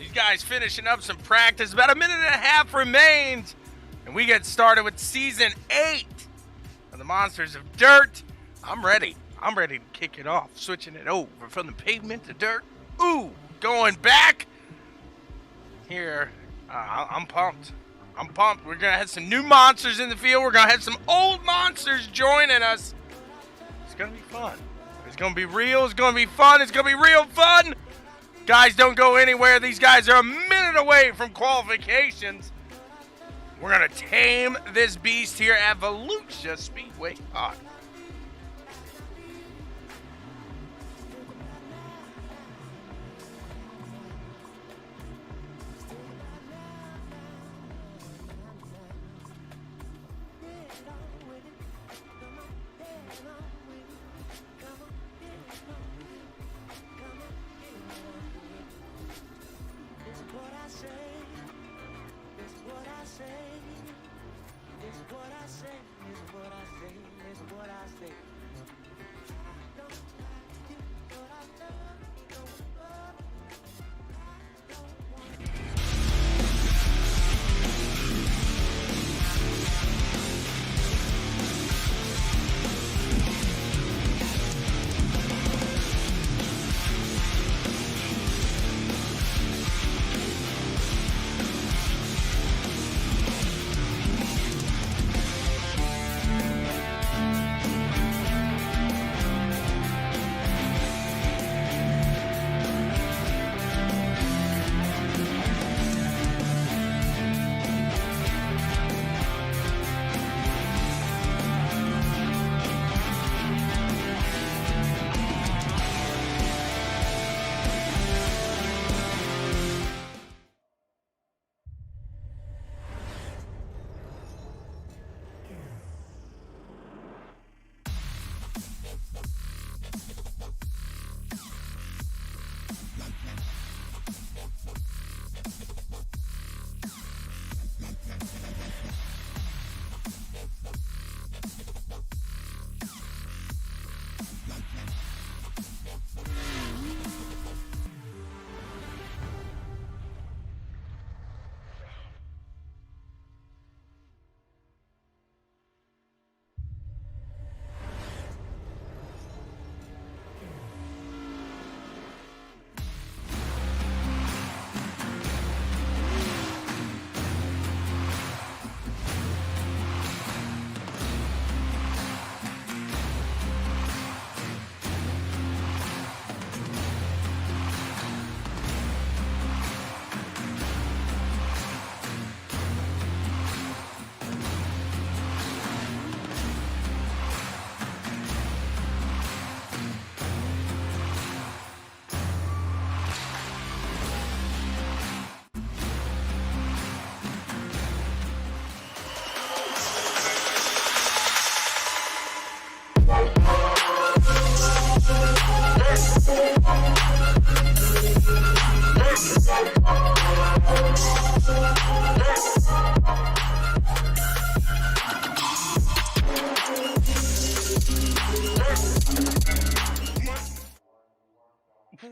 These guys finishing up some practice. About a minute and a half remains. And we get started with Season 8 of the Monsters of Dirt. I'm ready. I'm ready to kick it off. Switching it over from the pavement to dirt. Ooh, going back. Here, I'm pumped. I'm pumped. We're going to have some new monsters in the field. We're going to have some old monsters joining us. It's going to be fun. It's going to be real. It's going to be fun. It's going to be real fun. Guys, don't go anywhere. These guys are a minute away from qualifications. We're going to tame this beast here at Volusia Speedway Park.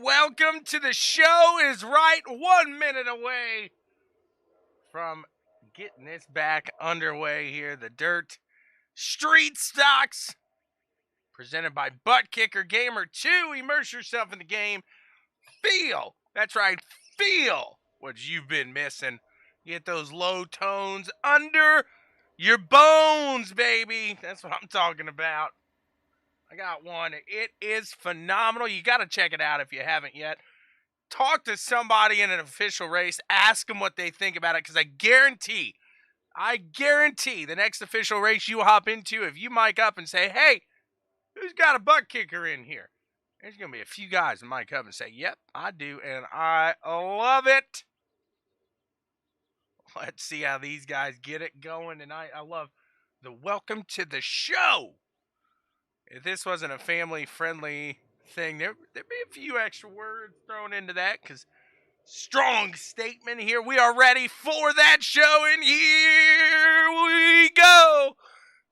Welcome to the show. Is right 1 minute away from getting this back underway here. The Dirt Street Stocks presented by Buttkicker Gamer 2. Immerse yourself in the game. Feel, that's right, feel what you've been missing. Get those low tones under your bones, baby. That's what I'm talking about. I got one. It is phenomenal. You got to check it out if you haven't yet. Talk to somebody in an official race. Ask them what they think about it, because I guarantee the next official race you hop into, if you mic up and say, hey, who's got a butt kicker in here? There's going to be a few guys that mic up and say, yep, I do, and I love it. Let's see how these guys get it going tonight. I love the welcome to the show. If this wasn't a family-friendly thing, there'd be a few extra words thrown into that, because strong statement here. We are ready for that show, and here we go.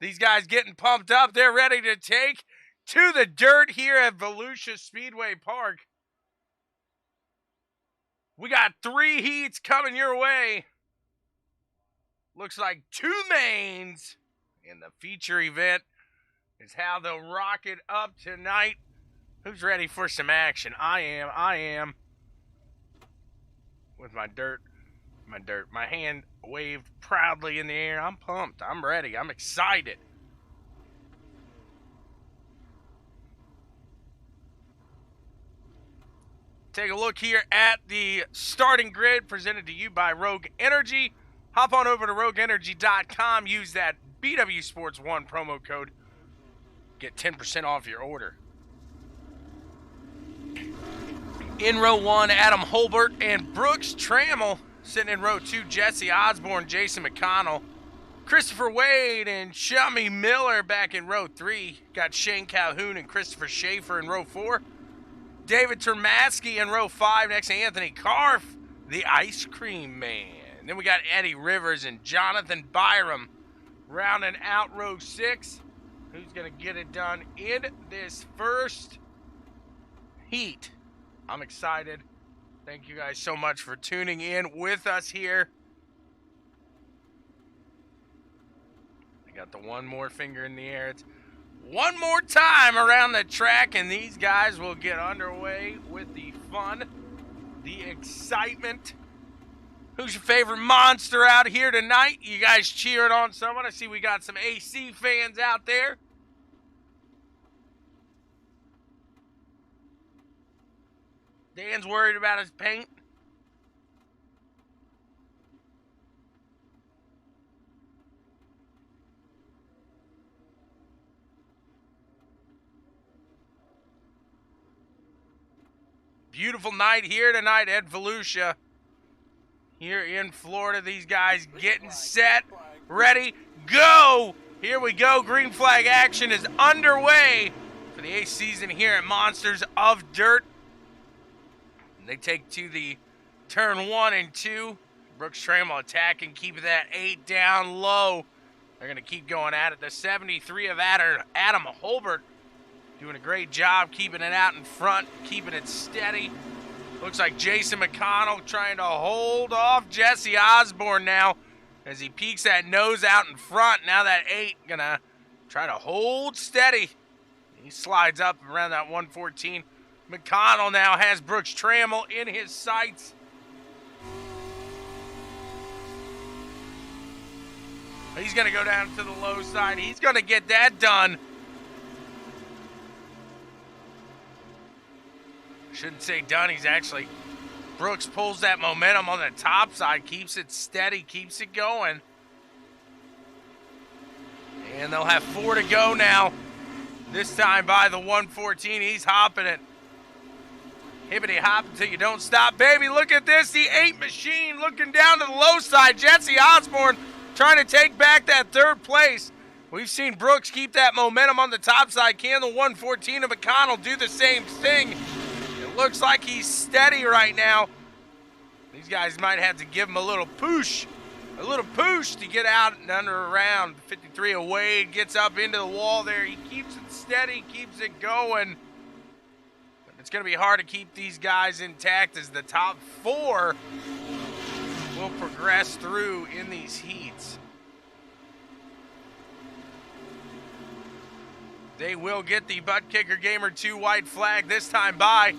These guys getting pumped up. They're ready to take to the dirt here at Volusia Speedway Park. We got 3 heats coming your way. Looks like 2 mains in the feature event is how they'll rock it up tonight. Who's ready for some action? I am. With my dirt. My hand waved proudly in the air. I'm pumped. I'm ready. I'm excited. Take a look here at the starting grid presented to you by Rogue Energy. Hop on over to rogueenergy.com. Use that BWSPORTS1 promo code. Get 10% off your order. In row 1, Adam Holbert and Brooks Trammell. Sitting in row 2, Jesse Osborne, Jason McConnell, Christopher Wade, and Chummy Miller back in row 3. Got Shane Calhoun and Christopher Schaefer in row 4. David Termasky in row 5. Next to Anthony Karff, the Ice Cream Man. Then we got Eddie Rivers and Jonathan Byram rounding out row 6. Who's going to get it done in this first heat? I'm excited. Thank you guys so much for tuning in with us here. I got the one more finger in the air. It's one more time around the track, and these guys will get underway with the fun, the excitement. Who's your favorite monster out here tonight? You guys cheering on someone? I see we got some AC fans out there. Dan's worried about his paint. Beautiful night here tonight at Volusia. Here in Florida, these guys getting set, ready, go! Here we go. Green flag action is underway for the 8th season here at Monsters of Dirt. They take to the turn 1 and 2. Brooks Trammell attacking, keeping that 8 down low. They're going to keep going at it. The 73 of Adam Holbert doing a great job keeping it out in front, keeping it steady. Looks like Jason McConnell trying to hold off Jesse Osborne now as he peeks that nose out in front. Now that 8 going to try to hold steady. He slides up around that 114. McConnell now has Brooks Trammell in his sights. He's going to go down to the low side. He's going to get that done. Shouldn't say done. He's actually... Brooks pulls that momentum on the top side, keeps it steady, keeps it going. And they'll have 4 to go now. This time by the 114. He's hopping it. Hippity hop until you don't stop, baby. Look at this. The 8 machine looking down to the low side. Jesse Osborne trying to take back that 3rd place. We've seen Brooks keep that momentum on the top side. Can the 114 of McConnell do the same thing? It looks like he's steady right now. These guys might have to give him a little push to get out and under around. 53 of Wade gets up into the wall there. He keeps it steady, keeps it going. It's going to be hard to keep these guys intact as the top 4 will progress through in these heats. They will get the Buttkicker Gamer 2 white flag this time by.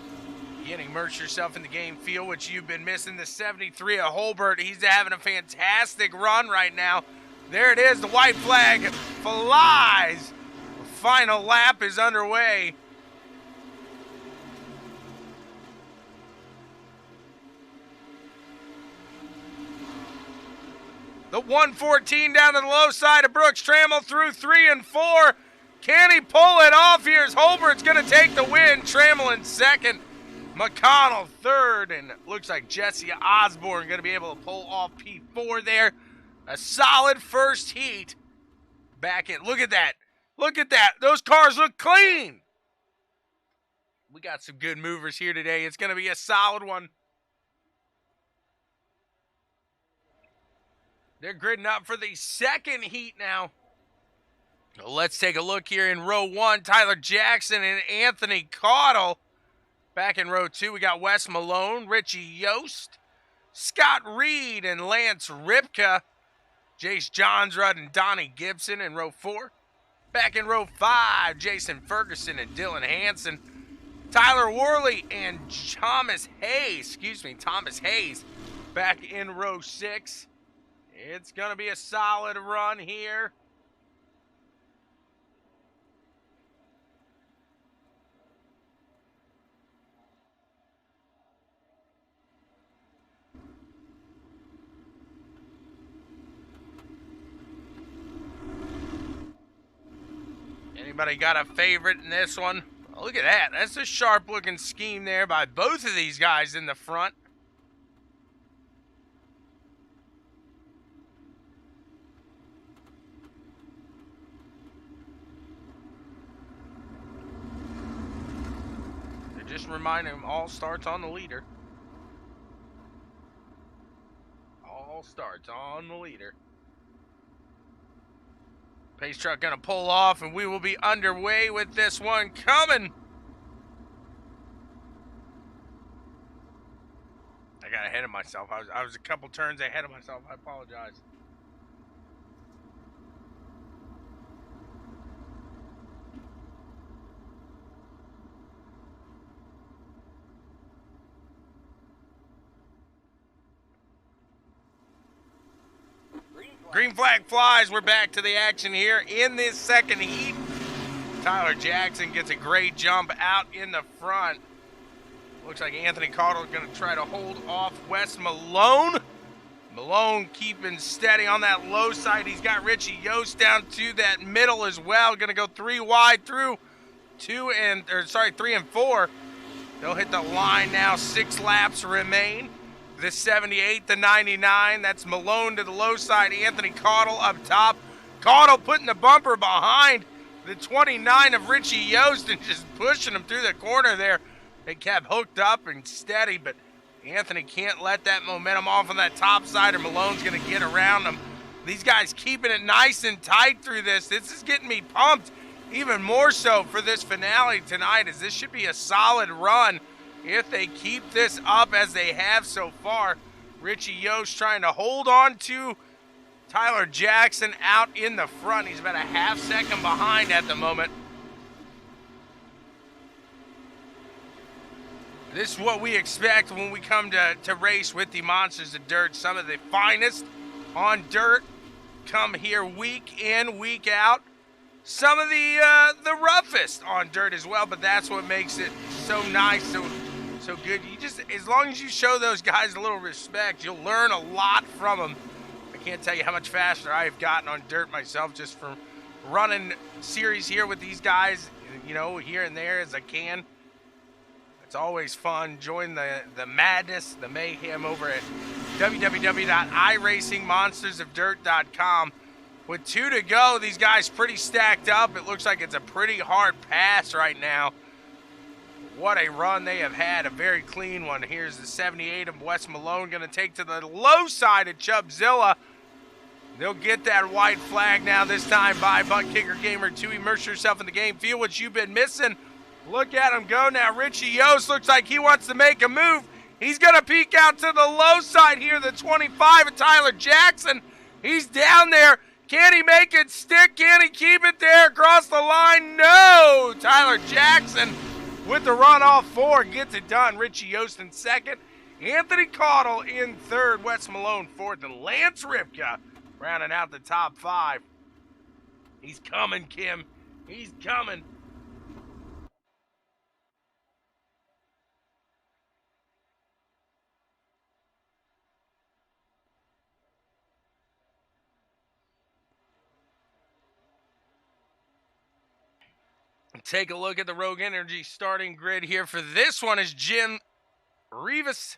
Again, immerse yourself in the game feel, which you've been missing. The 73 of Holbert, he's having a fantastic run right now. There it is, the white flag flies. The final lap is underway. The 114 down to the low side of Brooks Trammell through 3 and 4. Can he pull it off? Here's Holbert's going to take the win. Trammell in 2nd. McConnell 3rd. And it looks like Jesse Osborne going to be able to pull off P4 there. A solid first heat. Back in. Look at that. Look at that. Those cars look clean. We got some good movers here today. It's going to be a solid one. They're gridding up for the 2nd heat now. Let's take a look here in row 1. Tyler Jackson and Anthony Caudle Back in row 2, we got Wes Malone, Richie Yost, Scott Reed, and Lance Ripka. Jace Johnsrud and Donnie Gibson in row 4. Back in row 5, Jason Ferguson and Dylan Hanson. Tyler Worley and Thomas Hayes. Back in row 6. It's going to be a solid run here. Anybody got a favorite in this one? Oh, look at that. That's a sharp-looking scheme there by both of these guys in the front. They're just reminding them all starts on the leader. All starts on the leader. Pace truck gonna pull off, and we will be underway with this one coming. I got ahead of myself. I was a couple turns ahead of myself. I apologize. Green flag flies. We're back to the action here in this second heat. Tyler Jackson gets a great jump out in the front. Looks like Anthony Caudle is going to try to hold off Wes Malone. Malone keeping steady on that low side. He's got Richie Yost down to that middle as well. Going to go 3 wide through 3 and 4. They'll hit the line now. 6 laps remain. The 78 to 99, that's Malone to the low side, Anthony Caudle up top. Caudle putting the bumper behind the 29 of Richie Yost and just pushing him through the corner there. They kept hooked up and steady, but Anthony can't let that momentum off on that top side or Malone's going to get around him. These guys keeping it nice and tight through this. This is getting me pumped even more so for this finale tonight, as this should be a solid run. If they keep this up as they have so far. Richie Yost trying to hold on to Tyler Jackson out in the front. He's about a half second behind at the moment. This is what we expect when we come to race with the Monsters of Dirt. Some of the finest on dirt come here week in, week out. Some of the roughest on dirt as well, but that's what makes it so nice, so good. You just, as long as you show those guys a little respect, you'll learn a lot from them. I can't tell you how much faster I've gotten on dirt myself just from running series here with these guys, you know, here and there as I can. It's always fun. Join the madness, the mayhem over at www.iracingmonstersofdirt.com. With 2 to go, these guys pretty stacked up. It looks like it's a pretty hard pass right now. What a run they have had, a very clean one. Here's the 78 of Wes Malone going to take to the low side of Chubzilla. They'll get that white flag now, this time by Buttkicker Gamer 2. Immerse yourself in the game. Feel what you've been missing. Look at him go now. Richie Yost looks like he wants to make a move. He's going to peek out to the low side here, the 25 of Tyler Jackson. He's down there. Can he make it stick? Can he keep it there across the line? No! Tyler Jackson with the run off 4 gets it done. Richie Yost in second. Anthony Caudle in third. Wes Malone fourth. And Lance Ripka rounding out the top 5. He's coming, Kim. He's coming. Take a look at the Rogue Energy starting grid here. For this one is Jim Rivas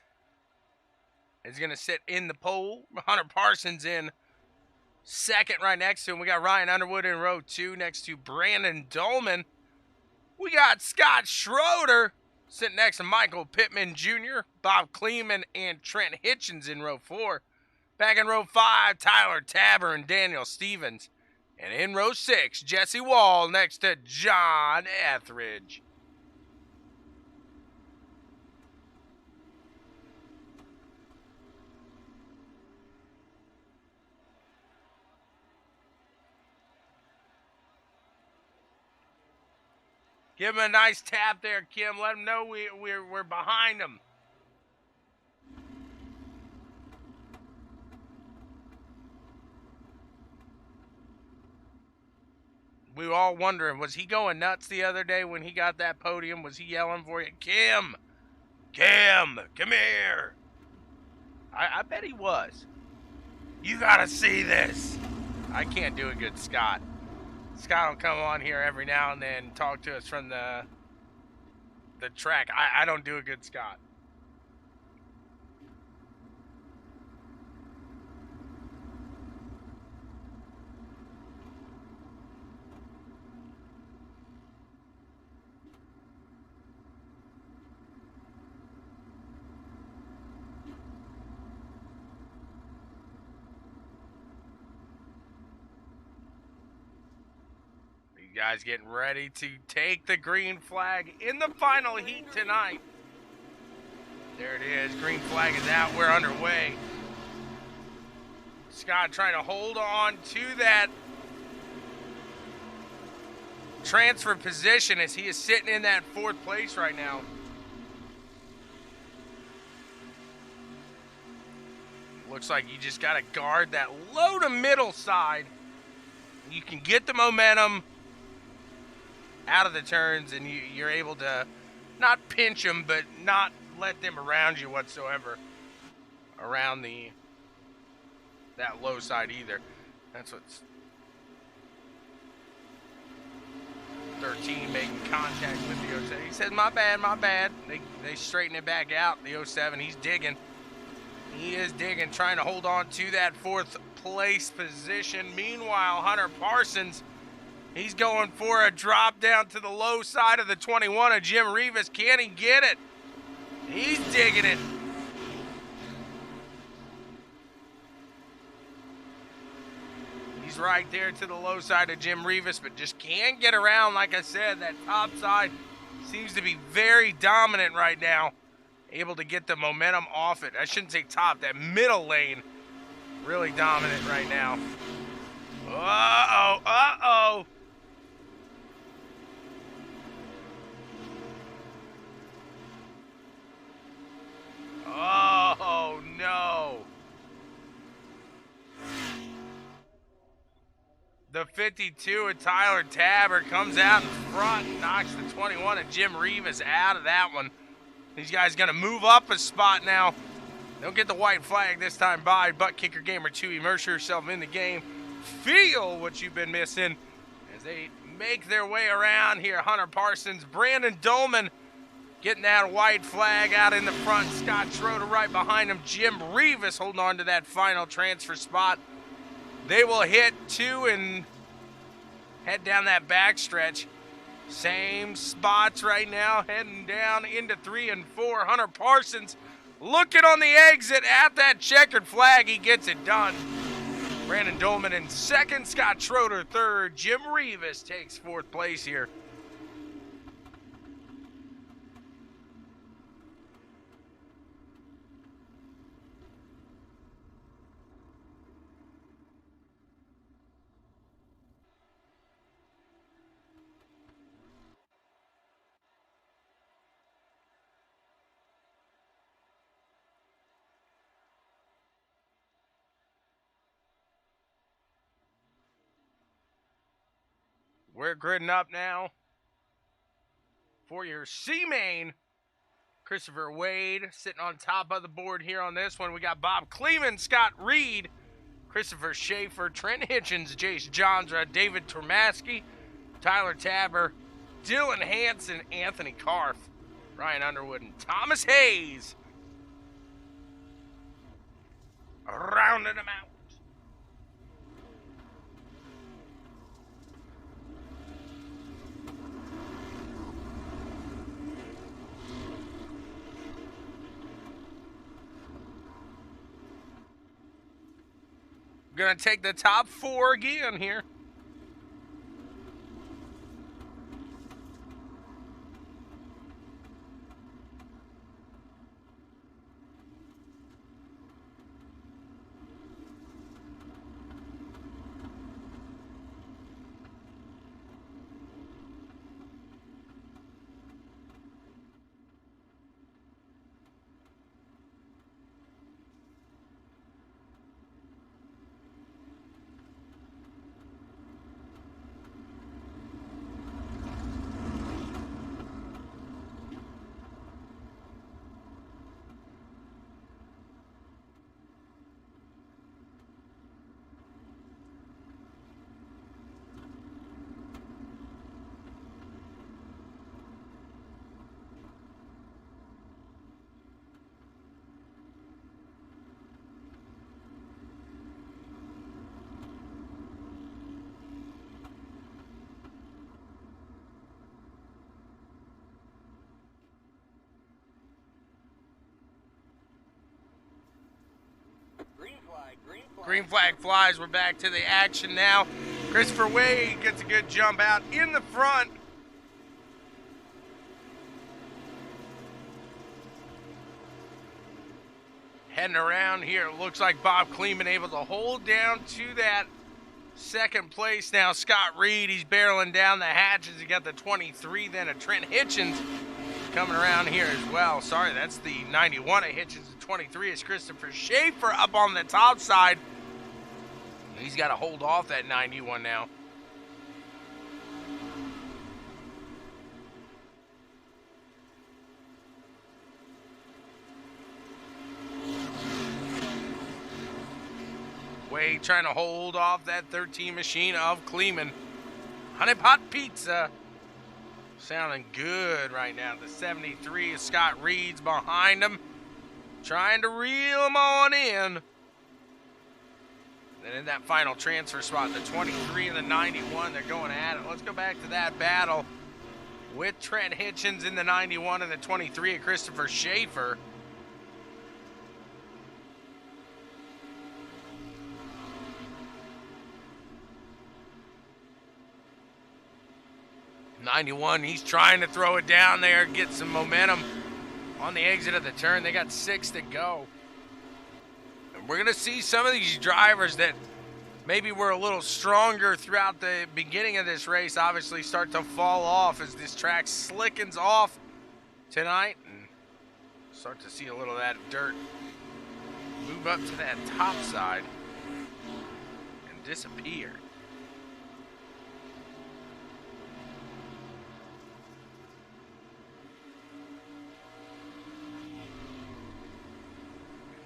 is going to sit in the pole. Hunter Parsons in second right next to him. We got Ryan Underwood in row 2 next to Brandon Dolman. We got Scott Schroeder sitting next to Michael Pittman Jr., Bob Kleeman, and Trent Hitchens in row 4. Back in row 5, Tyler Tabor and Daniel Stevens. And in row 6, Jesse Wall next to John Etheridge. Give him a nice tap there, Kim. Let him know we're behind him. We were all wondering, was he going nuts the other day when he got that podium? Was he yelling for you? Kim, come here. I bet he was. You gotta see this. I can't do a good Scott. Scott will come on here every now and then, talk to us from the track. I don't do a good Scott. Guys getting ready to take the green flag in the final heat tonight. There it is. Green flag is out. We're underway. Scott trying to hold on to that transfer position as he is sitting in that 4th place right now. Looks like you just got to guard that low to middle side. You can get the momentum out of the turns, and you're able to not pinch them, but not let them around you whatsoever around that low side either. That's what's 13 making contact with the 07. He says, my bad. They straighten it back out. The 07, he's digging. He is digging, trying to hold on to that 4th place position. Meanwhile, Hunter Parsons, he's going for a drop down to the low side of the 21 of Jim Rivas. Can he get it? He's digging it. He's right there to the low side of Jim Rivas, but just can't get around. Like I said, that top side seems to be very dominant right now. Able to get the momentum off it. I shouldn't say top, that middle lane really dominant right now. Uh-oh. Oh, no. The 52 of Tyler Tabor comes out in front and knocks the 21 of Jim Rivas out of that one. These guys going to move up a spot now. They'll get the white flag this time by Buttkicker Gamer 2. Immerse yourself in the game. Feel what you've been missing as they make their way around here. Hunter Parsons, Brandon Dolman getting that white flag out in the front. Scott Schroeder right behind him. Jim Rivas holding on to that final transfer spot. They will hit 2 and head down that backstretch. Same spots right now, heading down into 3 and 4. Hunter Parsons looking on the exit at that checkered flag. He gets it done. Brandon Dolman in 2nd, Scott Schroeder 3rd. Jim Rivas takes 4th place here. We're gridding up now for your C-Main. Christopher Wade sitting on top of the board here on this one. We got Bob Kleeman, Scott Reed, Christopher Schaefer, Trent Hitchens, Jace Johnsra, David Termasky, Tyler Tabor, Dylan Hanson, Anthony Karff, Ryan Underwood, and Thomas Hayes. Rounding them out. Gonna take the top 4 again here. Green flag flies. We're back to the action now. Christopher Wade gets a good jump out in the front. Heading around here, it looks like Bob Kleeman able to hold down to that second place. Now Scott Reed, he's barreling down the hatches. He got the 23, then a Trent Hitchens coming around here as well. Sorry, that's the 91 of Hitchens. The 23 is Christopher Schaefer up on the top side. He's got to hold off that 91 now. Wade trying to hold off that 13 machine of Kleeman. Honey Pot Pizza. Sounding good right now. The 73 is Scott Reed's behind him. Trying to reel him on in. And in that final transfer spot, the 23 and the 91, they're going at it. Let's go back to that battle with Trent Hitchens in the 91 and the 23 of Christopher Schaefer. '91, he's trying to throw it down there, get some momentum on the exit of the turn. They got 6 to go. And we're going to see some of these drivers that maybe were a little stronger throughout the beginning of this race obviously start to fall off as this track slickens off tonight. And start to see a little of that dirt move up to that top side and disappear.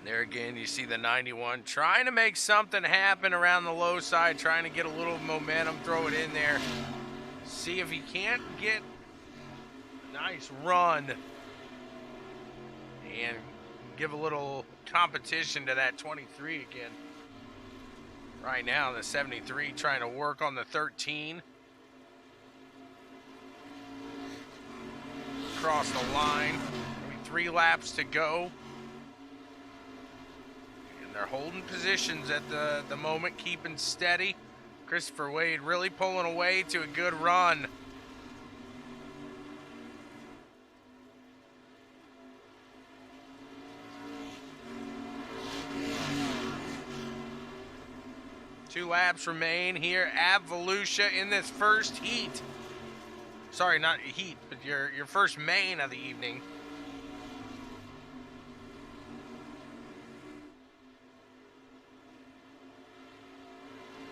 There again, you see the 91 trying to make something happen around the low side, trying to get a little momentum, throw it in there. See if he can't get a nice run and give a little competition to that 23 again. Right now, the 73 trying to work on the 13. Across the line. Maybe 3 laps to go. They're holding positions at the moment, keeping steady. Christopher Wade really pulling away to a good run. Two laps remain here at Volusia in this first heat. Sorry, not heat, but your first main of the evening.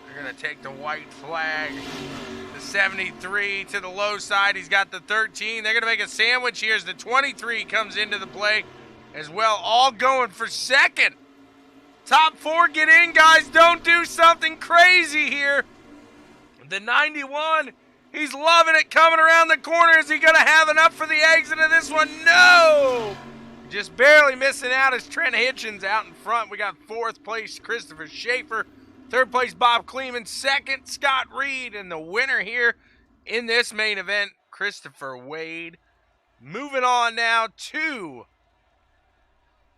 They're going to take the white flag. The 73 to the low side. He's got the 13. They're going to make a sandwich here as the 23 comes into the play as well. All going for second. Top 4 get in, guys. Don't do something crazy here. The 91, he's loving it coming around the corner. Is he going to have enough for the exit of this one? No! Just barely missing out as Trent Hitchens out in front. We got 4th place, Christopher Schaefer. 3rd place, Bob Kleeman. 2nd, Scott Reed. And the winner here in this main event, Christopher Wade. Moving on now to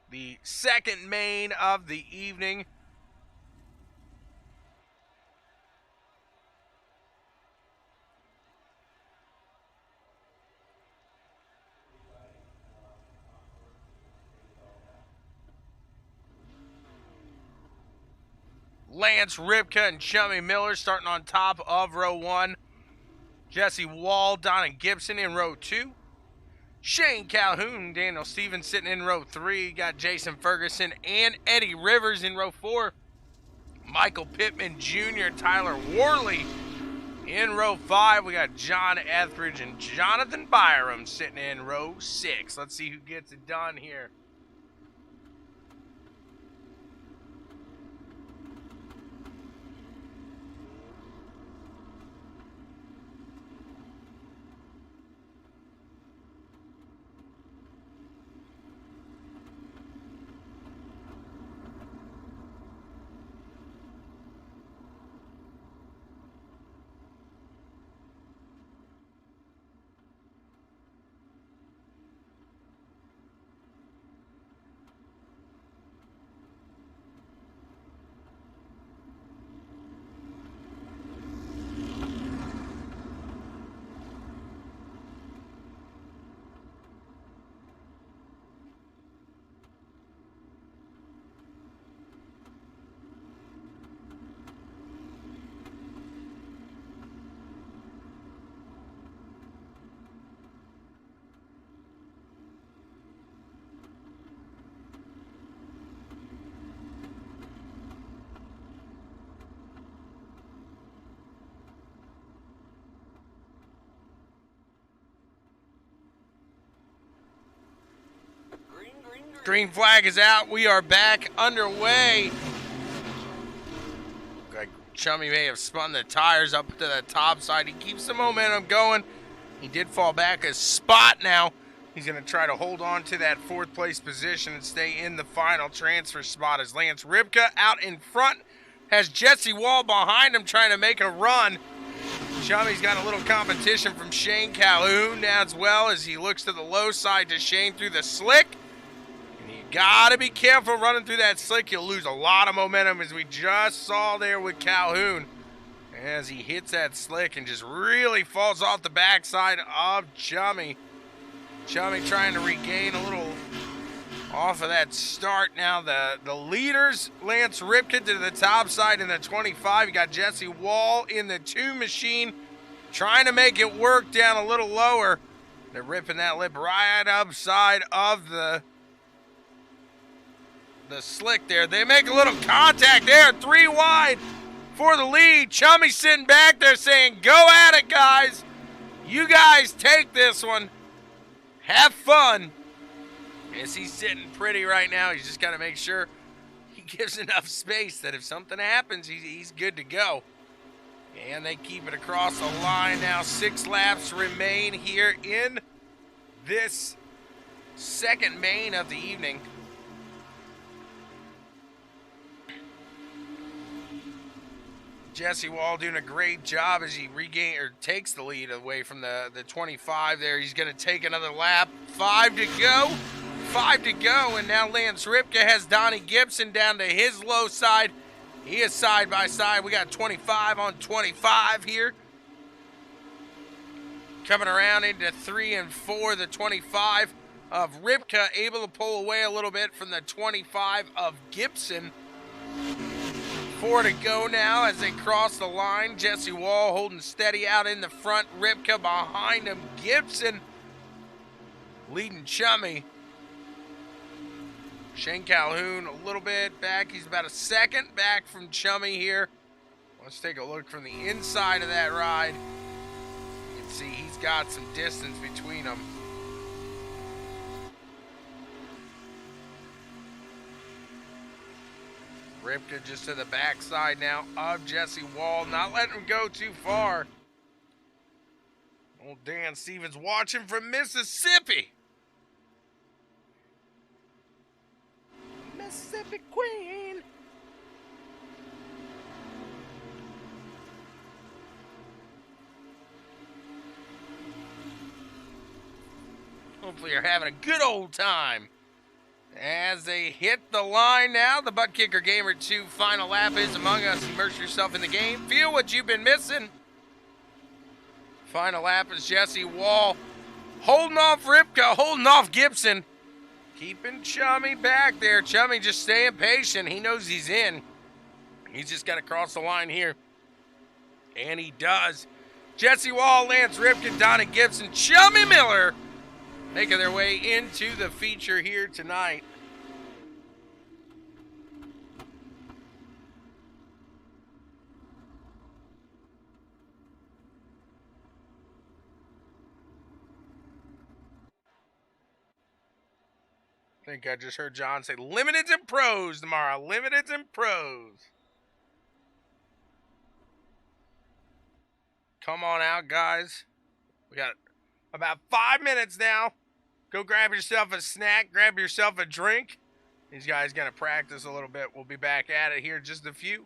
the second main of the evening. Lance Ripka and Chummy Miller starting on top of row 1. Jesse Wall, Donna Gibson in row 2. Shane Calhoun, Daniel Stevens sitting in row 3. Got Jason Ferguson and Eddie Rivers in row 4. Michael Pittman Jr., Tyler Worley in row 5. We got John Etheridge and Jonathan Byram sitting in row 6. Let's see who gets it done here. Green flag is out. We are back underway. Like Chummy may have spun the tires up to the top side. He keeps the momentum going. He did fall back a spot now. He's going to try to hold on to that fourth place position and stay in the final transfer spot as Lance Ribka out in front. Has Jesse Wall behind him trying to make a run. Chummy's got a little competition from Shane Calhoun as well as he looks to the low side to Shane through the slick. And you got to be careful running through that slick. You'll lose a lot of momentum as we just saw there with Calhoun. As he hits that slick and just really falls off the backside of Chummy. Chummy trying to regain a little off of that start. Now the leaders, Lance Ribka to the top side in the 25. You got Jesse Wall in the 2 machine trying to make it work down a little lower. They're ripping that lip right upside of the slick there. They make a little contact there, 3 wide for the lead. Chummy sitting back there saying, go at it, guys. You guys take this one. Have fun. As he's sitting pretty right now, he's just got to make sure he gives enough space that if something happens, he's good to go. And they keep it across the line now. 6 laps remain here in this second main of the evening. Jesse Wall doing a great job as he takes the lead away from the 25 there. He's going to take another lap. 5 to go. 5 to go. And now Lance Ribka has Donnie Gibson down to his low side. He is side by side. We got 25 on 25 here. Coming around into 3 and 4. The 25 of Ribka able to pull away a little bit from the 25 of Gibson. 4 to go now as they cross the line. Jesse Wall holding steady out in the front. Ribka behind him. Gibson leading Chummy. Shane Calhoun a little bit back. He's about a second back from Chummy here. Let's take a look from the inside of that ride. You can see he's got some distance between them. Ribka just to the backside now of Jesse Wall. Not letting him go too far. Old Dan Stevens watching from Mississippi. Mississippi Queen. Hopefully you're having a good old time. As they hit the line now, the Buttkicker Gamer 2 final lap is among us. Immerse yourself in the game. Feel what you've been missing. Final lap is Jesse Wall holding off Ribka, holding off Gibson. Keeping Chummy back there. Chummy just staying patient. He knows he's in. He's just got to cross the line here. And he does. Jesse Wall, Lance Ribka, Donnie Gibson, Chummy Miller making their way into the feature here tonight. I think I just heard John say limiteds and pros tomorrow. Limiteds and pros. Come on out, guys. We got about 5 minutes now. Go grab yourself a snack, grab yourself a drink. These guys going to practice a little bit. We'll be back at it here in just a few.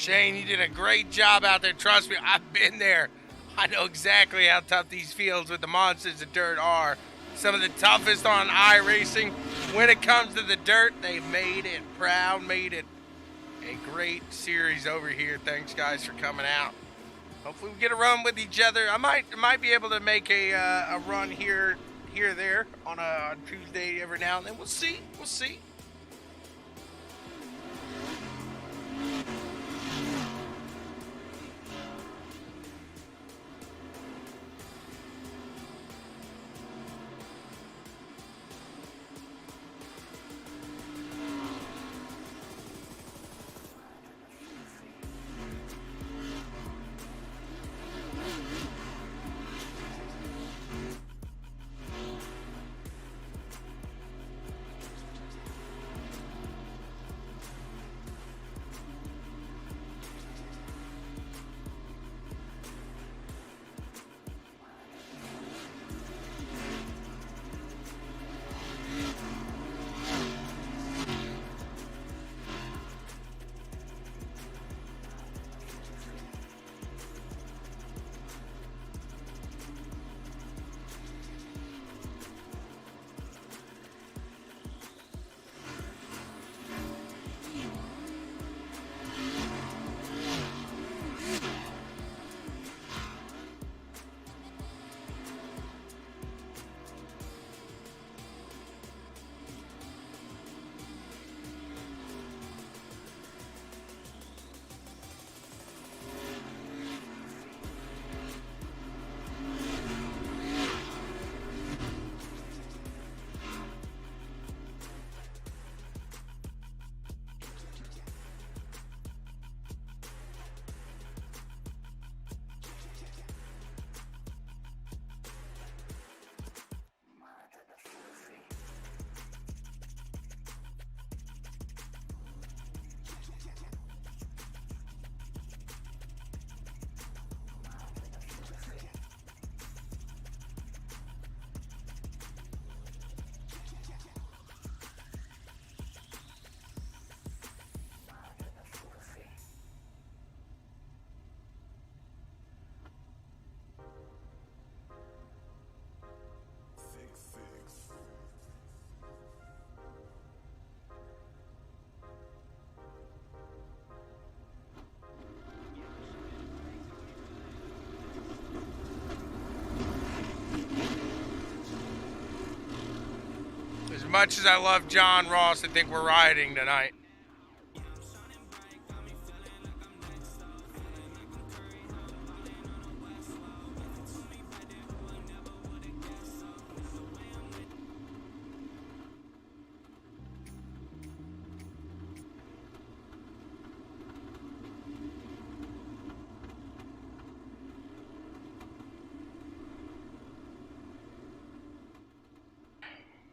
Shane, you did a great job out there. Trust me, I've been there. I know exactly how tough these fields with the monsters of dirt are. Some of the toughest on iRacing. When it comes to the dirt, they made it proud, made it a great series over here. Thanks, guys, for coming out. Hopefully we get a run with each other. I might be able to make a run here or there on a Tuesday every now and then. We'll see. We'll see. As much as I love John Ross, I think we're riding tonight.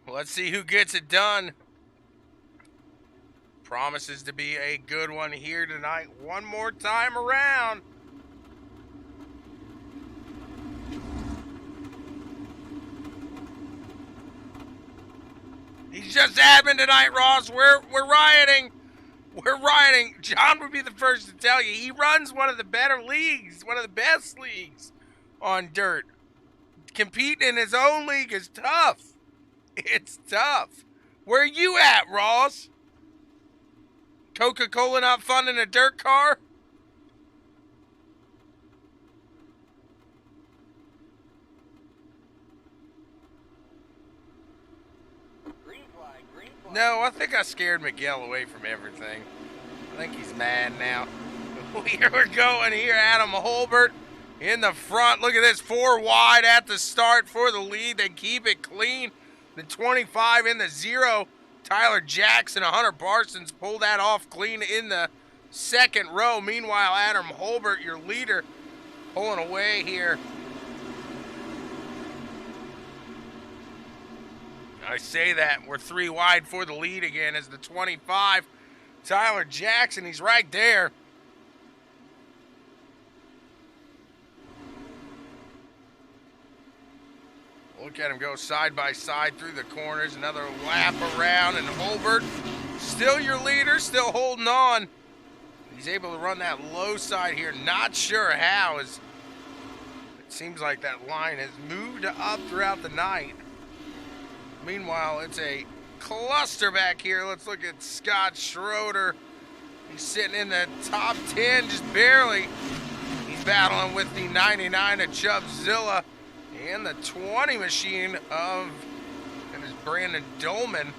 Let's see who gets it done. Promises to be a good one here tonight. One more time around. He's just admin tonight, Ross. We're rioting. We're rioting. John would be the first to tell you. He runs one of the better leagues, one of the best leagues on dirt. Competing in his own league is tough. It's tough. Where are you at, Ross? Coca-Cola not funding a dirt car? Green flag, green flag. No, I think I scared Miguel away from everything. I think he's mad now. Here we're going here. Adam Holbert in the front. Look at this. 4 wide at the start for the lead. They keep it clean. The 25 in the 0. Tyler Jackson and Hunter Parsons pull that off clean in the second row. Meanwhile, Adam Holbert, your leader, pulling away here. I say that. We're 3 wide for the lead again as the 25. Tyler Jackson, he's right there. Look at him go side by side through the corners. Another lap around, and Holbert, still your leader, still holding on. He's able to run that low side here. Not sure how, as it seems like that line has moved up throughout the night. Meanwhile, it's a cluster back here. Let's look at Scott Schroeder. He's sitting in the top 10, just barely. He's battling with the 99 of Chubbzilla and the 20 machine of, that is Brandon Dolman.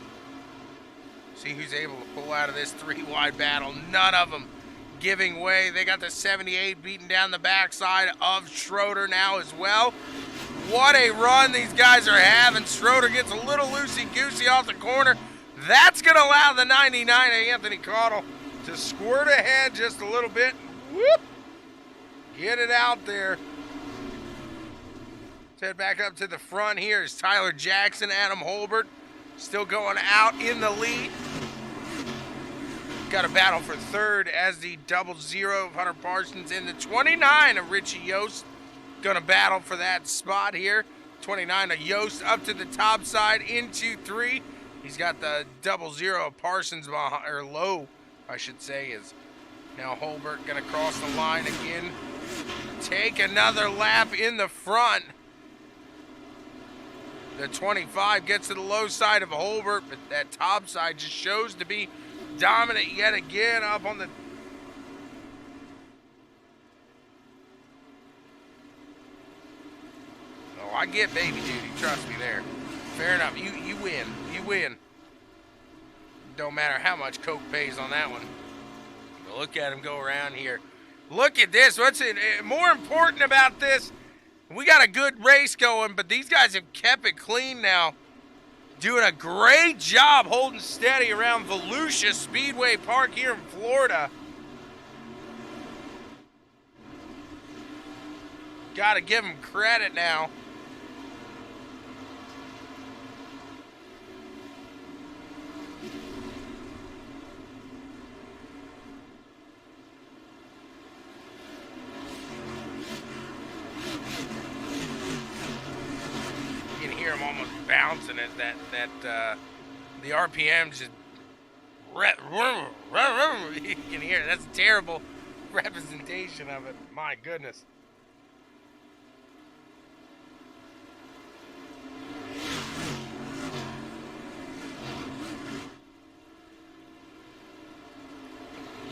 See who's able to pull out of this 3-wide battle. None of them giving way. They got the 78 beating down the backside of Schroeder now as well. What a run these guys are having. Schroeder gets a little loosey-goosey off the corner. That's going to allow the 99 of Anthony Caudle to squirt ahead just a little bit. Whoop! Get it out there. Let's head back up to the front here. Is Tyler Jackson, Adam Holbert still going out in the lead. Got a battle for third as the 00 of Hunter Parsons and the 29 of Richie Yost. Gonna battle for that spot here. 29 of Yost up to the top side into 3. He's got the 00 of Parsons behind, or low, I should say, is now Holbert gonna cross the line again. Take another lap in the front. The 25 gets to the low side of Holbert, but that top side just shows to be dominant yet again up on the... Oh, I get baby duty, trust me there. Fair enough, you win, you win. Don't matter how much Coke pays on that one. But look at him go around here. Look at this, what's more important about this? We got a good race going, but these guys have kept it clean now. Doing a great job holding steady around Volusia Speedway Park here in Florida. Got to give them credit now. You can hear them almost bouncing at that the RPM just you can hear it. That's a terrible representation of it. My goodness.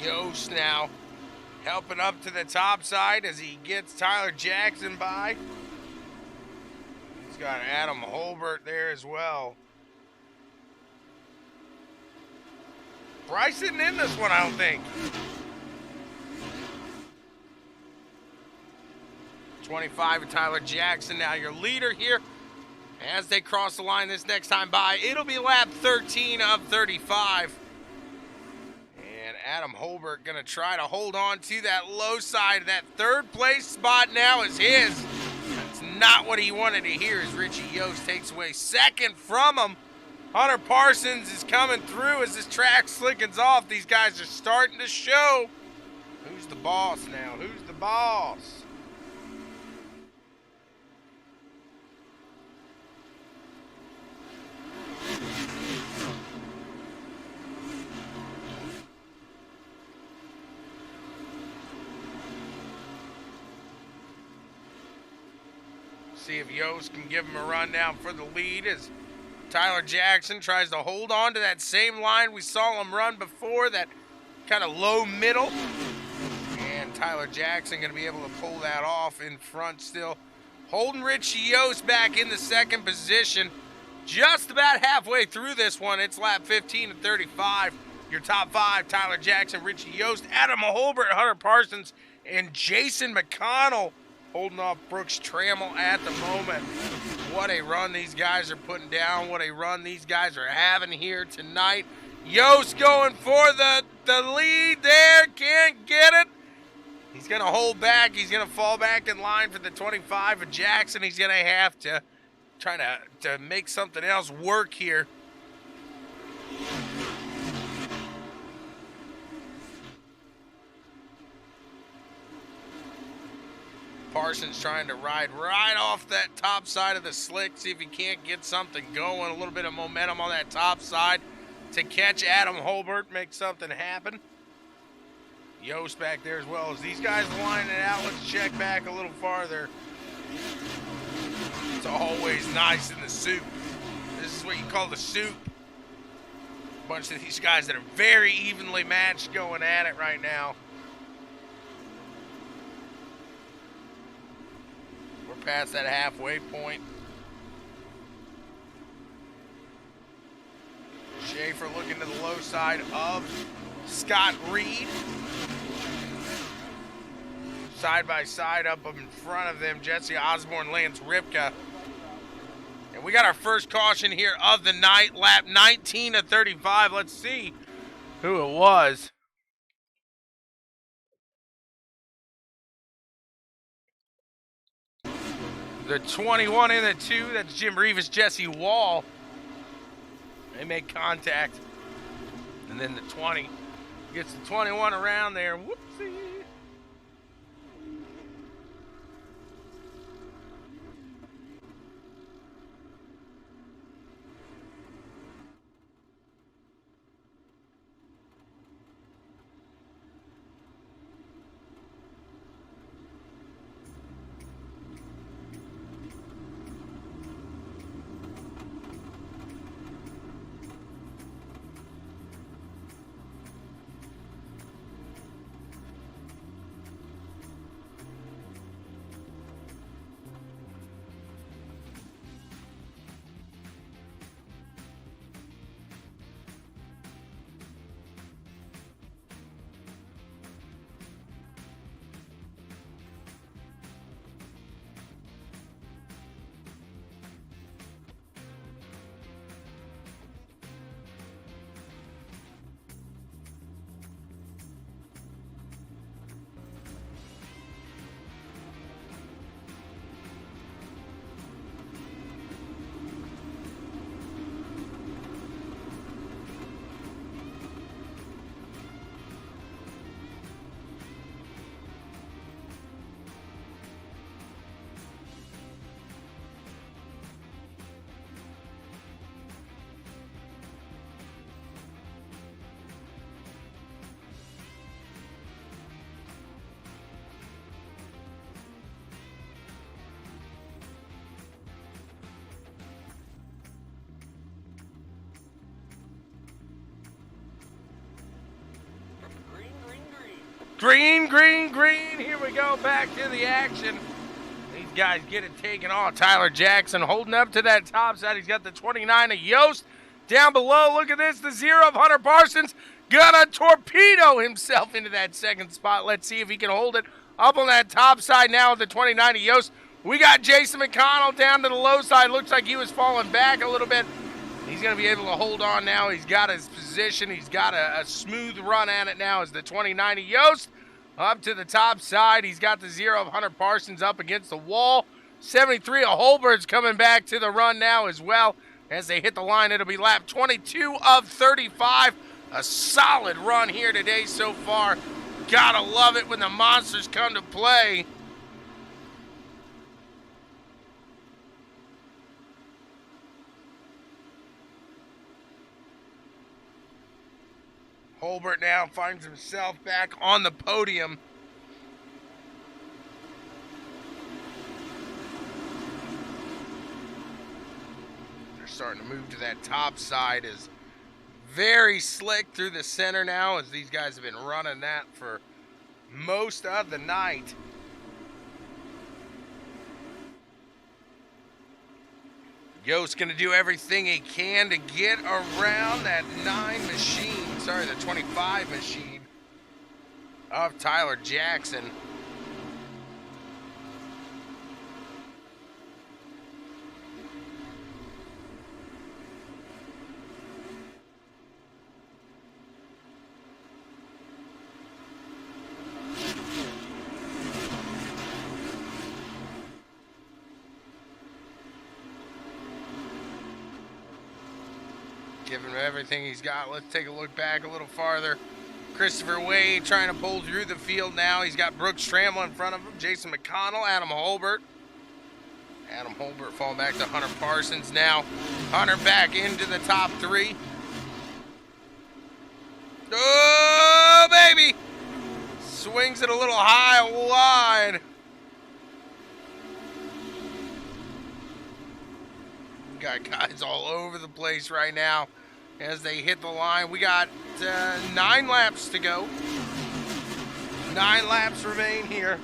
Yost now helping up to the top side as he gets Tyler Jackson by. He's got Adam Holbert there as well. Bryce isn't in this one, I don't think. 25 of Tyler Jackson, now your leader here. As they cross the line this next time by, it'll be lap 13 of 35. And Adam Holbert gonna try to hold on to that low side. That third place spot now is his. That's not what he wanted to hear as Richie Yost takes away second from him. Hunter Parsons is coming through as this track slickens off. These guys are starting to show who's the boss now. Who's the boss? See if Yost can give him a rundown for the lead as Tyler Jackson tries to hold on to that same line we saw him run before, that kind of low middle. And Tyler Jackson going to be able to pull that off in front still. Holding Richie Yost back in the second position. Just about halfway through this one. It's lap 15 of 35. Your top five: Tyler Jackson, Richie Yost, Adam Holbert, Hunter Parsons, and Jason McConnell holding off Brooks Trammell at the moment. What a run these guys are putting down. What a run these guys are having here tonight. Yost going for the lead there. Can't get it. He's going to hold back. He's going to fall back in line for the 25 of Jackson. He's going to have to try to make something else work here. Parsons trying to ride right off that top side of the slick, see if he can't get something going, a little bit of momentum on that top side to catch Adam Holbert, make something happen. Yost back there as well. As these guys lining it out, let's check back a little farther. It's always nice in the soup. This is what you call the soup. A bunch of these guys that are very evenly matched going at it right now. We're past that halfway point. Schaefer looking to the low side of Scott Reed. Side by side up in front of them, Jesse Osborne, Lance Ripka. And we got our first caution here of the night, lap 19 of 35. Let's see who it was. The 21 and the 2, that's Jim Rivas, Jesse Wall. They make contact. And then the 20 gets the 21 around there. Whoopsie. Green, green, green. Here we go, back to the action. These guys get it taken on. Tyler Jackson holding up to that top side. He's got the 29 of Yost. Down below, look at this, the 0 of Hunter Parsons. Gonna torpedo himself into that second spot. Let's see if he can hold it up on that top side now with the 29 of Yost. We got Jason McConnell down to the low side. Looks like he was falling back a little bit. He's going to be able to hold on now. He's got his position. He's got a smooth run at it now as the 29 of Yost up to the top side. He's got the 0 of Hunter Parsons up against the wall. 73 of Holbert's coming back to the run now as well. As they hit the line, it'll be lap 22 of 35. A solid run here today so far. Gotta love it when the monsters come to play. Holbert now finds himself back on the podium. They're starting to move to that top side. Is very slick through the center now as these guys have been running that for most of the night. Yost's going to do everything he can to get around that 9 machine, sorry, the 25 machine of Tyler Jackson. Giving him everything he's got. Let's take a look back a little farther. Christopher Wade trying to pull through the field now. He's got Brooks Trammell in front of him. Jason McConnell, Adam Holbert. Adam Holbert falling back to Hunter Parsons now. Hunter back into the top 3. Oh, baby! swings it a little high wide. Got guys all over the place right now as they hit the line. We got 9 laps to go. 9 laps remain here.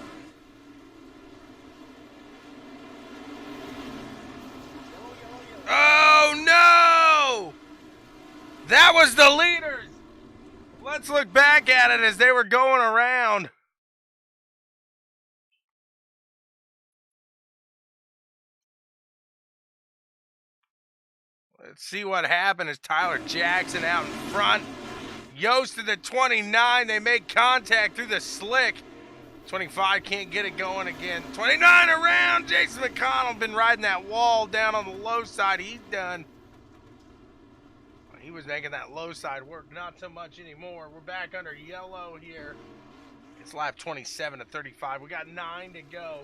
Oh no! That was the leaders. Let's look back at it as they were going around. Let's see what happened as Tyler Jackson out in front. Yost to the 29. They make contact through the slick. 25 can't get it going again. 29 around. Jason McConnell been riding that wall down on the low side. He's done. He was making that low side work. Not so much anymore. We're back under yellow here. It's lap 27 to 35. We got 9 to go.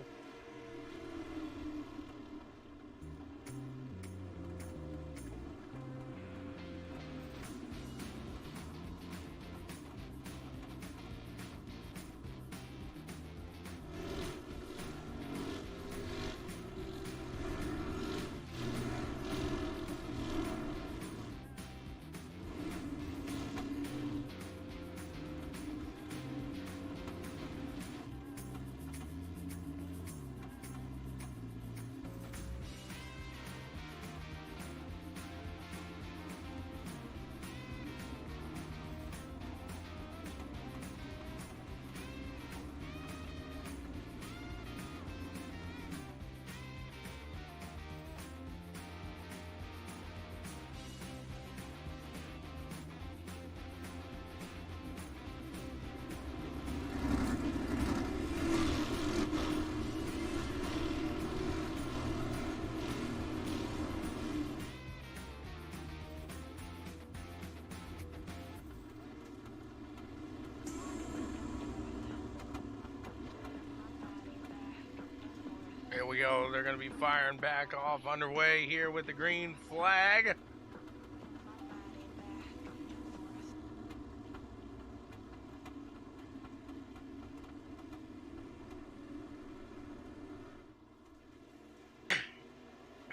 Here we go. They're going to be firing back off underway here with the green flag.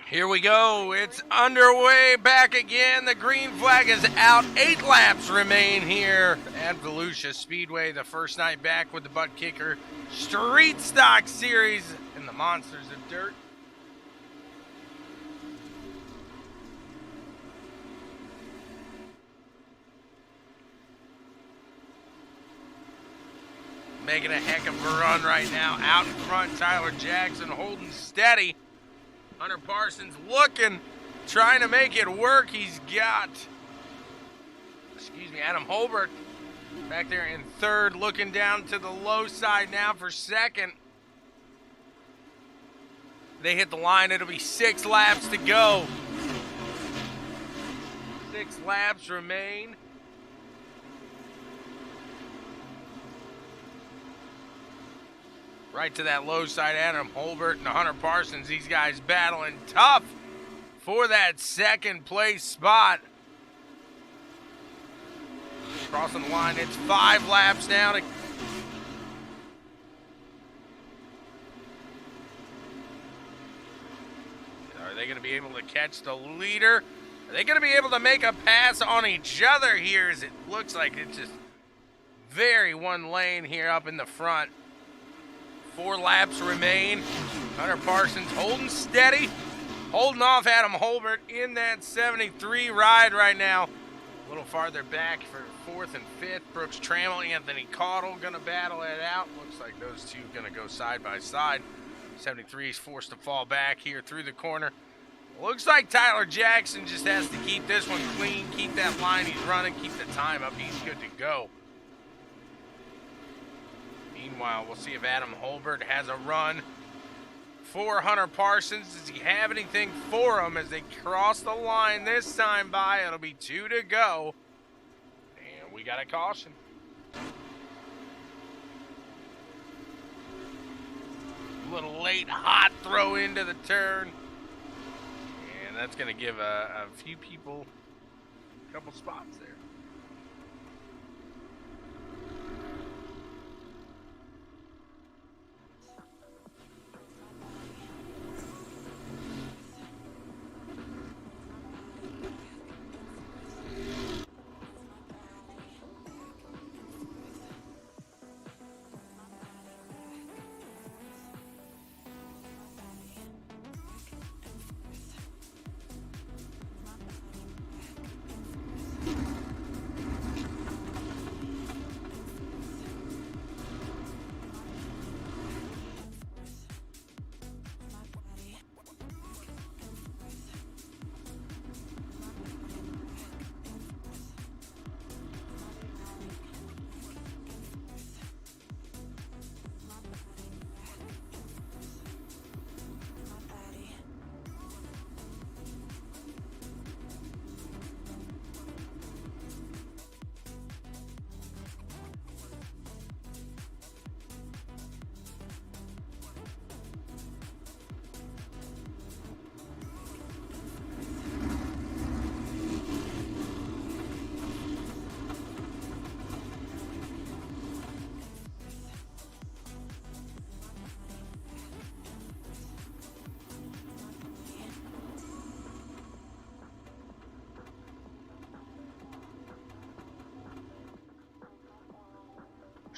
Here we go. It's underway back again. The green flag is out. 8 laps remain here at Volusia Speedway. The first night back with the Buttkicker Street Stock Series and the Monsters of Dirt. Making a heck of a run right now. Out in front, Tyler Jackson holding steady. Hunter Parsons looking, trying to make it work. He's got, Adam Holbert back there in third, looking down to the low side now for second. They hit the line. It'll be 6 laps to go. 6 laps remain. Right to that low side, Adam Holbert and Hunter Parsons. These guys battling tough for that second place spot. Crossing the line, it's 5 laps now. Are they going to be able to catch the leader? Are they going to be able to make a pass on each other here? As it looks like it's just very one lane here up in the front. 4 laps remain. Hunter Parsons holding steady, holding off Adam Holbert in that 73 ride right now. A little farther back for 4th and 5th. Brooks Trammell, Anthony Caudle gonna battle it out. Looks like those two gonna go side by side. 73 is forced to fall back here through the corner. Looks like Tyler Jackson just has to keep this one clean, keep that line he's running, keep the time up. He's good to go. Meanwhile, we'll see if Adam Holbert has a run for Hunter Parsons. Does he have anything for him as they cross the line this time by? It'll be 2 to go. And we got a caution. A little late hot throw into the turn. And that's going to give a few people a couple spots there.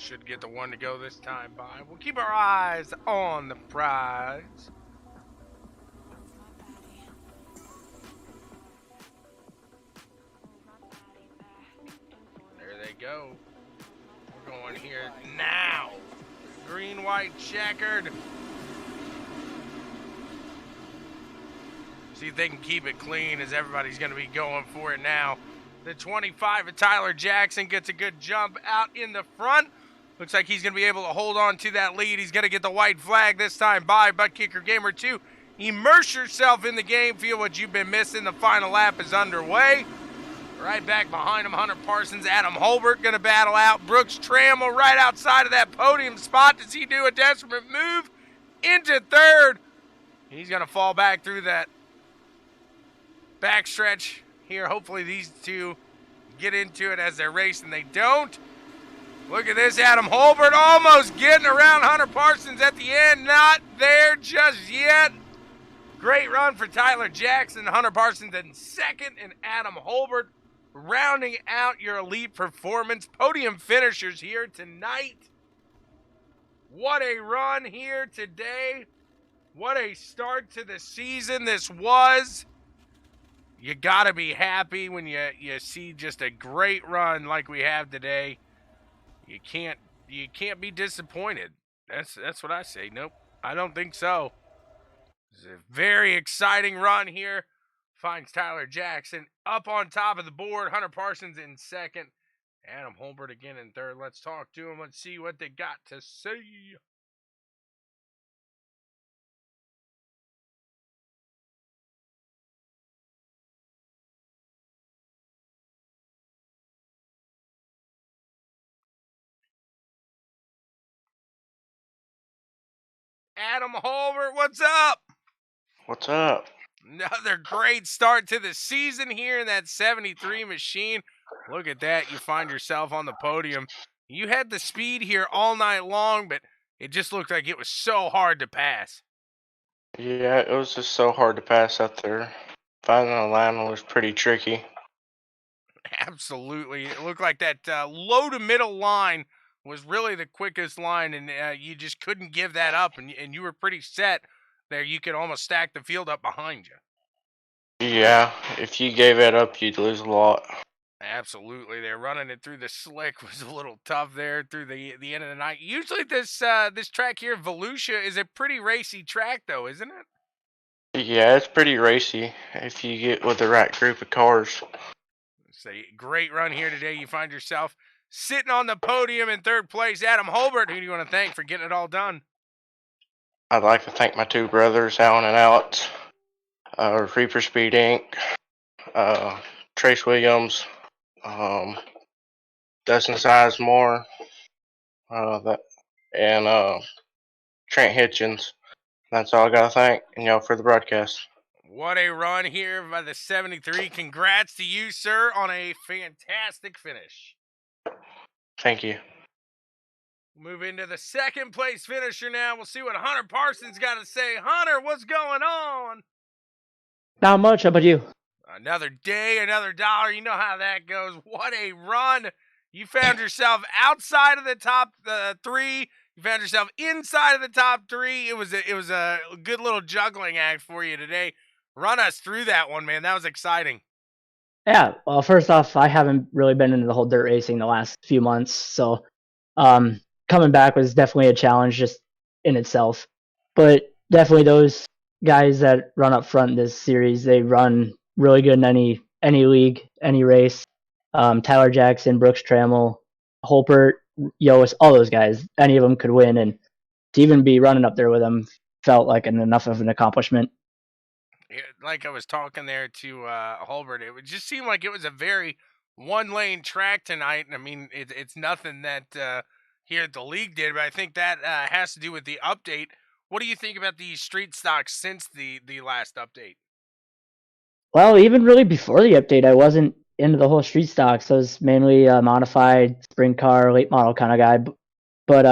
Should get the one to go this time by. We'll keep our eyes on the prize. There they go. We're going here now. Green, white, checkered. See if they can keep it clean, as everybody's going to be going for it now. The 25 of Tyler Jackson gets a good jump out in the front. Looks like he's going to be able to hold on to that lead. He's going to get the white flag this time by Buttkicker Gamer 2. Immerse yourself in the game. Feel what you've been missing. The final lap is underway. Right back behind him, Hunter Parsons. Adam Holbert going to battle out. Brooks Trammell right outside of that podium spot. Does he do a desperate move into third? He's going to fall back through that backstretch here. Hopefully these two get into it as they're racing. They don't. Look at this. Adam Holbert almost getting around Hunter Parsons at the end. Not there just yet. Great run for Tyler Jackson. Hunter Parsons in second, and Adam Holbert rounding out your elite performance. Podium finishers here tonight. What a run here today. What a start to the season this was. You got to be happy when you see just a great run like we have today. You can't be disappointed. That's what I say. Nope, I don't think so. It's a very exciting run here. Finds Tyler Jackson up on top of the board. Hunter Parsons in second. Adam Holbert again in third. Let's talk to him. Let's see what they got to say. Adam Holbert, what's up? What's up? Another great start to the season here in that 73 machine. Look at that. You find yourself on the podium. You had the speed here all night long, but it just looked like it was so hard to pass. Yeah, it was just so hard to pass out there. Finding a line was pretty tricky. Absolutely. It looked like that low to middle line was really the quickest line, and you just couldn't give that up, and you were pretty set there. You could almost stack the field up behind you. Yeah, if you gave it up, you'd lose a lot. Absolutely. They're running it through the slick was a little tough there through the end of the night. Usually this track here, Volusia, is a pretty racy track, though, isn't it? Yeah, it's pretty racy if you get with the right group of cars. It's a great run here today. You find yourself sitting on the podium in third place. Adam Holbert, who do you want to thank for getting it all done? I'd like to thank my two brothers, Alan and Alex, Reaper Speed Inc., Trace Williams, Dustin Sizemore, and Trent Hitchens. That's all I got to thank, and y'all for the broadcast. What a run here by the 73. Congrats to you, sir, on a fantastic finish. Thank you. Move into the second place finisher now. We'll see what Hunter Parsons got to say. Hunter, what's going on? Not much. How about you? Another day, another dollar. You know how that goes. What a run. You found yourself outside of the top three. You found yourself inside of the top three. It was a good little juggling act for you today. Run us through that one, man. That was exciting. Yeah. Well, first off, I haven't really been into the whole dirt racing the last few months, so coming back was definitely a challenge just in itself. But definitely those guys that run up front in this series, they run really good in any league, any race. Tyler Jackson, Brooks Trammell, Holbert, Yost, all those guys, any of them could win, and to even be running up there with them felt like enough of an accomplishment. Like I was talking there to Holbert, it would just seem like it was a very one-lane track tonight. I mean, it's nothing that here at the league did, but I think that has to do with the update. What do you think about the street stocks since the last update? Well, even really before the update, I wasn't into the whole street stocks. I was mainly a modified sprint car, late model kind of guy. But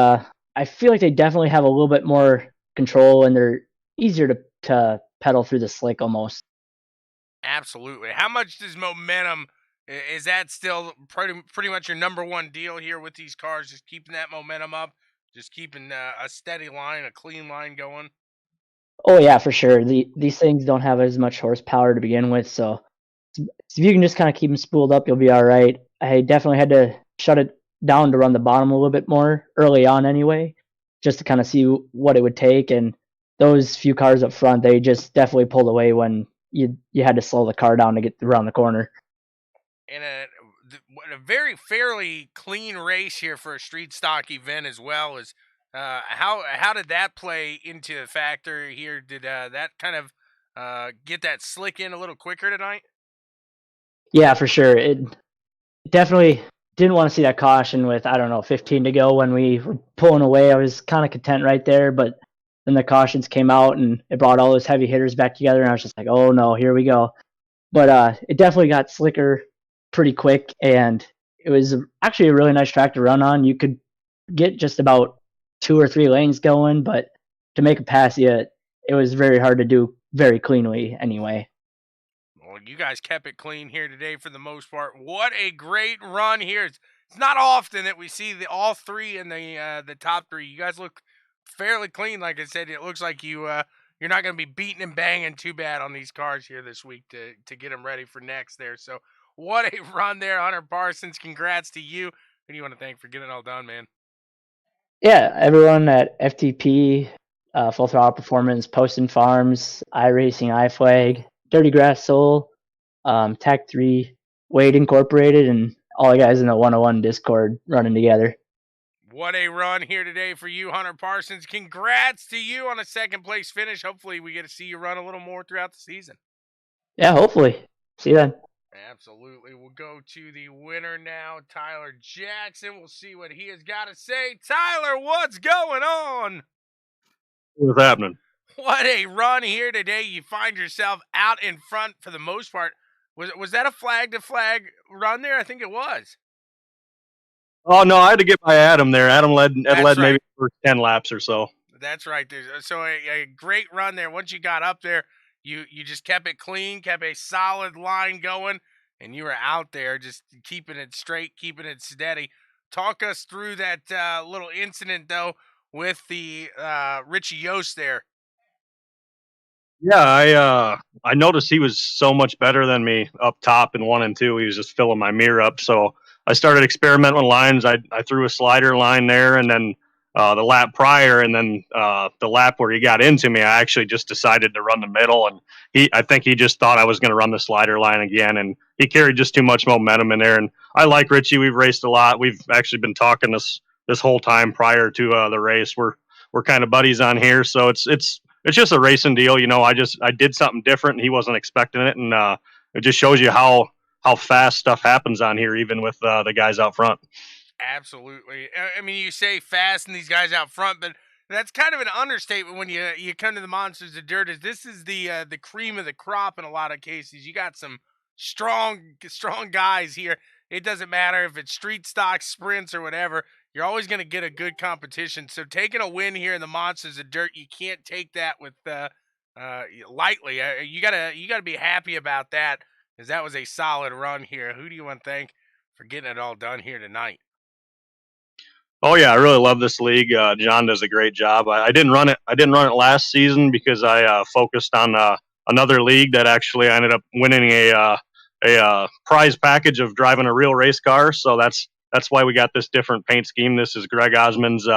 I feel like they definitely have a little bit more control, and they're easier to pedal through the slick almost. Absolutely. How much does momentum Is that still pretty much your number one deal here with these cars? Just keeping that momentum up, just keeping a steady line, a clean line going. Oh yeah, for sure. These things don't have as much horsepower to begin with, so if you can just kind of keep them spooled up, you'll be all right. I definitely had to shut it down to run the bottom a little bit more early on anyway, just to kind of see what it would take. And those few cars up front, they just definitely pulled away when you had to slow the car down to get around the corner. And a very fairly clean race here for a street stock event as well. Is how did that play into the factor here? Did that kind of get that slick in a little quicker tonight? Yeah, for sure. It definitely didn't want to see that caution with, I don't know, 15 to go when we were pulling away. I was kind of content right there, but then the cautions came out and it brought all those heavy hitters back together, and I was just like, oh no, here we go. But it definitely got slicker pretty quick, and it was actually a really nice track to run on. You could get just about 2 or 3 lanes going, but to make a pass it was very hard to do very cleanly anyway. Well, you guys kept it clean here today for the most part. What a great run here! It's not often that we see all three in the top three. You guys look fairly clean. Like I said, it looks like you're not going to be beating and banging too bad on these cars here this week to get them ready for next there. So what a run there, Hunter Parsons. Congrats to you. Who do you want to thank for getting it all done, man? Yeah, everyone at FTP, Full Throttle Performance, Poston Farms, iRacing, iFlag, Dirty Grass Soul, Tech 3, Wade Incorporated, and all the guys in the 101 Discord running together. What a run here today for you, Hunter Parsons. Congrats to you on a second place finish. Hopefully we get to see you run a little more throughout the season. Yeah, hopefully. See you then. Absolutely. We'll go to the winner now, Tyler Jackson. We'll see what he has got to say. Tyler, what's going on? What's happening? What a run here today. You find yourself out in front for the most part. Was that a flag-to-flag run there? I think it was. Oh no, I had to get by Adam there. Adam led right. maybe the first 10 laps or so. That's right. So a great run there. Once you got up there, you just kept it clean, kept a solid line going, and you were out there just keeping it straight, keeping it steady. Talk us through that little incident, though, with the Richie Yost there. Yeah, I noticed he was so much better than me up top in 1 and 2. He was just filling my mirror up. So I started experimenting with lines. I threw a slider line there, and then the lap prior, and then the lap where he got into me, I actually just decided to run the middle. And I think he just thought I was going to run the slider line again, and he carried just too much momentum in there. And I like Richie. We've raced a lot. We've actually been talking this whole time prior to the race. We're kind of buddies on here, so it's just a racing deal. You know, I did something different, and he wasn't expecting it, and it just shows you how fast stuff happens on here, even with the guys out front. Absolutely. I mean, you say fast and these guys out front, but that's kind of an understatement when you come to the Monsters of Dirt. This is the cream of the crop in a lot of cases. You got some strong guys here. It doesn't matter if it's street stock, sprints, or whatever. You're always going to get a good competition. So taking a win here in the Monsters of Dirt, you can't take that with lightly. You gotta be happy about that, because that was a solid run here. Who do you want to thank for getting it all done here tonight? Oh yeah, I really love this league. John does a great job. I didn't run it. I didn't run it last season because I focused on another league that actually I ended up winning a prize package of driving a real race car. So that's why we got this different paint scheme. This is Greg Osmond's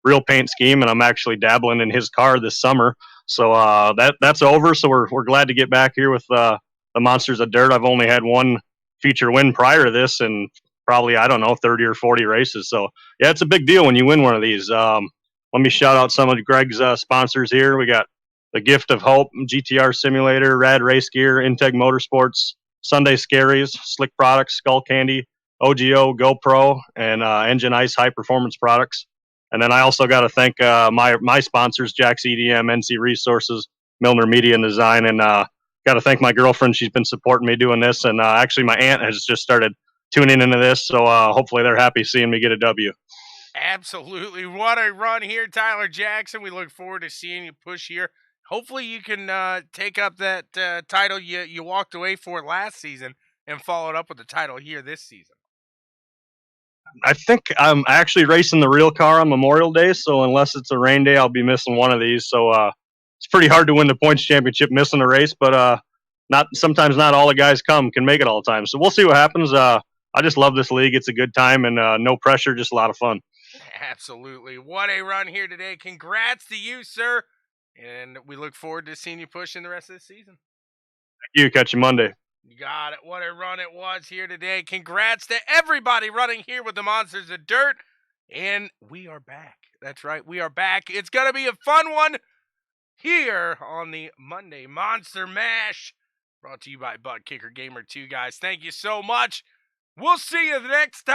real paint scheme, and I'm actually dabbling in his car this summer. So that's over. So we're glad to get back here with the Monsters of Dirt. I've only had one feature win prior to this, and probably, I don't know, 30 or 40 races. So yeah, it's a big deal when you win one of these. Let me shout out some of Greg's sponsors here. We got the Gift of Hope, GTR Simulator, Rad Race Gear, Integ Motorsports, Sunday Scaries, Slick Products, Skull Candy, OGO, GoPro, and Engine Ice High Performance Products. And then I also got to thank my sponsors, Jack's EDM, NC Resources, Milner Media and Design, and got to thank my girlfriend. She's been supporting me doing this, and actually my aunt has just started tuning into this, so hopefully they're happy seeing me get a W. Absolutely. What a run here, Tyler Jackson. We look forward to seeing you push here. Hopefully you can take up that title you walked away for last season. and followed up with the title here this season. I think I'm actually racing the real car on Memorial Day, so unless it's a rain day, I'll be missing one of these. So it's pretty hard to win the points championship missing a race, but sometimes not all the guys can make it all the time. So we'll see what happens. I just love this league. It's a good time and no pressure, just a lot of fun. Absolutely. What a run here today. Congrats to you, sir. And we look forward to seeing you push in the rest of the season. Thank you. Catch you Monday. You got it. What a run it was here today. Congrats to everybody running here with the Monsters of Dirt. And we are back. That's right. We are back. It's going to be a fun one here on the Monday Monster Mash. Brought to you by Buttkicker Gamer 2, guys. Thank you so much. We'll see you the next time.